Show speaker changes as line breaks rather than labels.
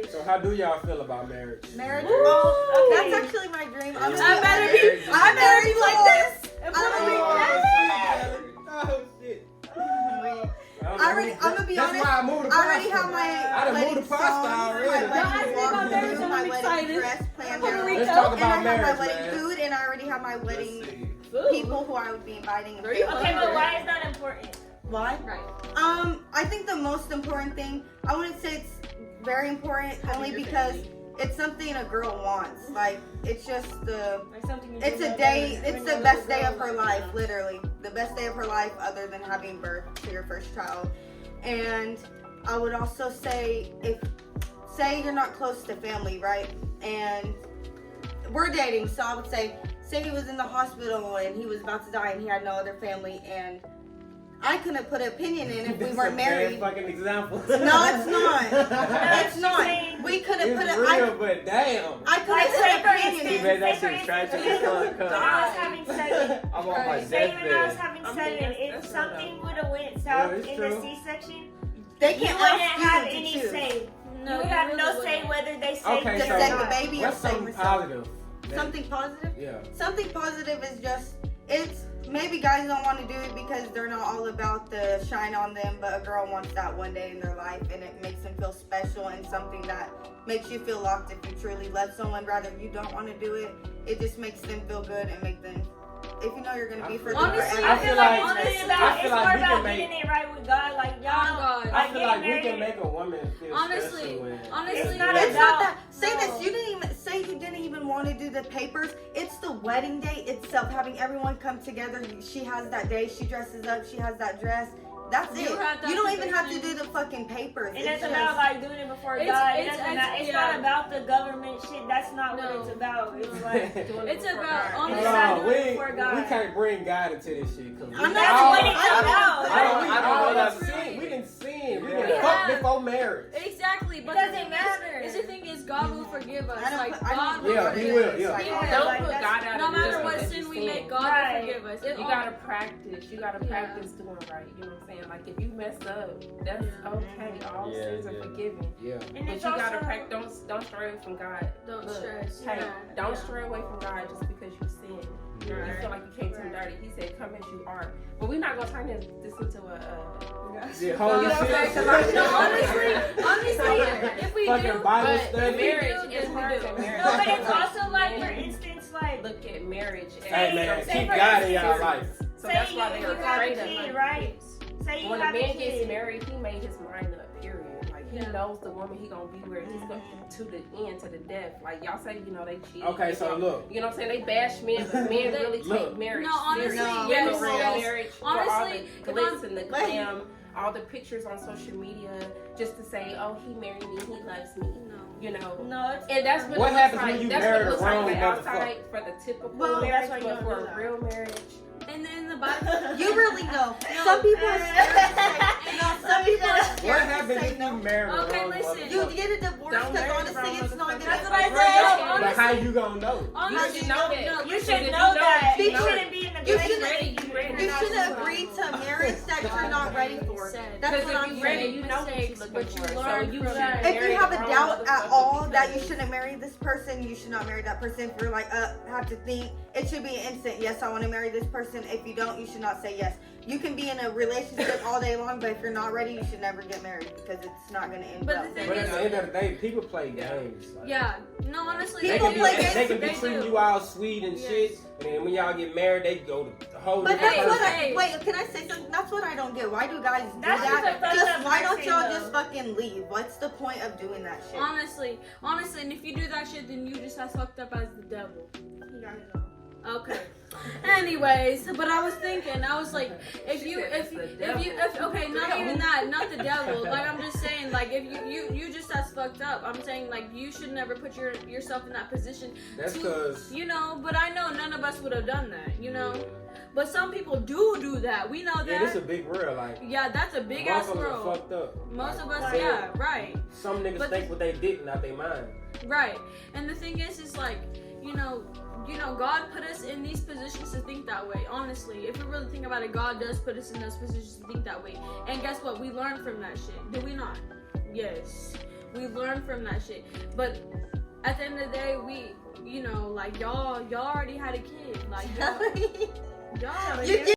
marriage.
So how do y'all feel about marriage?
Marriage?
Okay.
That's actually my dream. I'm
married like this.
Oh shit.
I'm gonna be
That's
honest.
why I moved to
I already
pasta.
have my
I done
wedding
moved to pasta
songs,
already.
my
Y'all asked
wedding
me about
walk,
marriage,
my
I'm
wedding
excited.
dress planned
Puerto
out.
Rico.
Let's talk
And I
about
have my
marriage,
wedding
man.
food, and I already have my wedding people who I would be inviting. And
Okay,
but why is that important?
Why?
Right.
I think the most important thing, I wouldn't say it's very important, only because it's something a girl wants. Like, it's just
Like something you
it's
do
a
love
day,
when
it's
you're
the
a
best
little
day of
girl,
her
like,
life, literally. The best day of her life other than having birth to your first child. And I would also say, say you're not close to family, right? And we're dating, so I would say he was in the hospital and he was about to die and he had no other family, and I couldn't put an opinion in if we weren't married.
Fucking example.
No, it's not. It's not. We couldn't
It's
put it.
real, but damn.
I couldn't put an opinion
You
in.
made that shit tragic as fuck.
When I was having seven,
I'm on my
say when I was
deathbed.
having
I mean,
seven, if
that's
something would have went south
it's
in
true.
the C-section,
They
you
can't
wouldn't
ask
have
you
any
to choose.
say.
No,
You would
you
have
really
no say
wouldn't.
whether they say
Okay,
Just
so
say the baby or
what's
say
something
myself.
positive?
Something positive?
Yeah.
Something positive is just, it's, maybe guys don't want to do it because they're not all about the shine on them, but a girl wants that one day in their life, and it makes them feel special and something that makes you feel locked if you truly love someone. Rather you don't want to do it, it just makes them feel good and make them, if you know you're going to be for them
Honestly,
forever.
I feel like
it's
I feel
more
like we
about
can make.
getting it right with God. Like y'all,
God.
I feel like we
getting
can
married.
make a woman feel
Honestly,
special when
honestly,
It's not
It's not that.
No.
Say this. You didn't even say you didn't even want to do the papers. It's the wedding day itself. Having everyone come together. She has that day. She dresses up. She has that dress. That's
You
it.
have that
You don't even have to
position.
do the fucking papers.
And
It's
it's about
just-
like doing it before
It's-
God.
it's-
It's
yeah.
not about the government shit. That's not
No.
what it's about. It's like doing it
It's
before
about,
God.
honestly,
It's not
No,
doing it
we
before God.
can't bring God into this shit. Cause
I'm
we
not-
That's
all-
what it's about.
I
that's
done sin. We didn't sin. We
Yeah.
didn't fuck before marriage.
Exactly, but
It doesn't
the thing
matter.
Is the thing is, God will forgive us.
I don't
Like
put- I
God
don't
will
Yeah,
put
he
it
will,
in.
yeah.
Like,
He
oh,
will.
Don't
Like,
put
that's-
God out
no
of
matter
this
what
because
sin
you
we
sin.
make, God
Right.
will forgive us. It
You
all-
gotta practice. You gotta
Yeah.
practice doing right. You know what I'm saying? Like if you mess up, that's
Yeah.
okay. All
Yeah,
sins are
yeah.
forgiven.
Yeah.
And
But
it's
you gotta
also-
practice. Don't stray away from God.
Don't
Look,
stress.
Hey,
No.
don't
Yeah.
stray away from God just because you sin. You
Right.
feel like you came to him dirty. He said, "Come as you are." But we're not gonna turn this into a.
Yeah, holy
You know what I'm
shit.
saying? 'Cause
No, honestly, if we
Fucking
do,
Bible
But
study.
marriage
do,
is
then we
hard
do.
to marriage.
No, but it's also like, for instance, like
Look at marriage.
Hey man,
Say
keep
for
God in y'all
instance-
life.
So
say
that's
you,
why they
you
are
have a
afraid of
kid,
it.
right? Say you
When a
have a
man
kid.
gets married, he made his mind up. Period. Like he
Yeah.
knows the woman he gonna be where he's going to the end, to the death. Like y'all say, you know they cheat.
Okay,
they
so
go-
look.
you know what I'm saying? They bash men, but men really
Look.
take marriage.
No, honestly,
serious.
No,
Women
for
real
real.
marriage.
Honestly,
for all the glitz and the
Wait.
glam, all the pictures on social media, just to say, oh, he married me, he loves me.
No.
You know.
No, it's
And that's what,
What
it
happens
looks
when
like.
you
That's
marry
what it
the
looks like
wrong
on the outside
motherfucker?
for the typical
Well,
marriage,
that's why you
but
don't
for
do
a
that.
real marriage.
And then the Bible.
You really know. Some people are scared to say, no, some people are
What
scared to
happens
say
if you
no.
marry the
Okay,
wrong
listen.
You
motherfucker?
get a divorce
Don't
because
marry the
honestly
wrong
it's not
motherfucker.
gonna
That's what
end
I
well.
said.
But how you gonna know?
You
Honestly,
should know that.
no,
You
Because
should
if
know that.
you
You
know it.
shouldn't be in the
You
place
shouldn't-
ready. You ready.
You shouldn't agree to marriage that you're not ready for.
Said.
That's
Because
what
if
I'm
you ready,
saying.
you know what you're
Mistakes,
looking
but you
for. So
learn
you
from
should
that.
If
marry
you have
the
a
wrong
doubt at
motherfucker
all that you
because-
shouldn't marry this person, you should not marry that person. If you're like, have to think, it should be an instant, yes, I want to marry this person. If you don't, you should not say yes. You can be in a relationship all day long, but if you're not ready, you should never get married because it's not going to end
But
well.
the thing
But at
is-
the end of the day, people play games. Like,
Yeah. No, honestly,
They
People
can be,
play games.
they can be
They
treating
do.
you all sweet and
Yes.
shit, and then when y'all get married, they go to the whole
But
different
that's what
person.
I, wait, can I say something? That's what I don't get. Why do guys do
That's just a
that?
fucked
Just
up
why don't
person,
y'all
though.
just fucking leave? What's the point of doing that shit?
honestly, and if you do that shit, then you just as fucked up as the devil.
He got his own.
Okay. Anyways, but I was thinking, I was like, if you,
She said it's the
okay, not even that, not the devil. Like I'm just saying, like if you just as fucked up. I'm saying like you should never put yourself in that position.
That's
to-
because
You know, but I know none of us would have done that. You know, but some people do that. We know
yeah, this
that.
a big world. Like
Yeah, that's a big ass
motherfuckers are
world.
fucked up.
Most
Like,
of us,
they-
yeah, right.
Some niggas
But-
think what they did, not they mind.
Right. And the thing is like, you know, God put us in these positions to think that way. Honestly, if we really think about it, God does put us in those positions to think that way. And guess what? We learn from that shit. Do we not? Yes. We learn from that shit. But at the end of the day, we, you know, like y'all already had a kid. Like y'all
You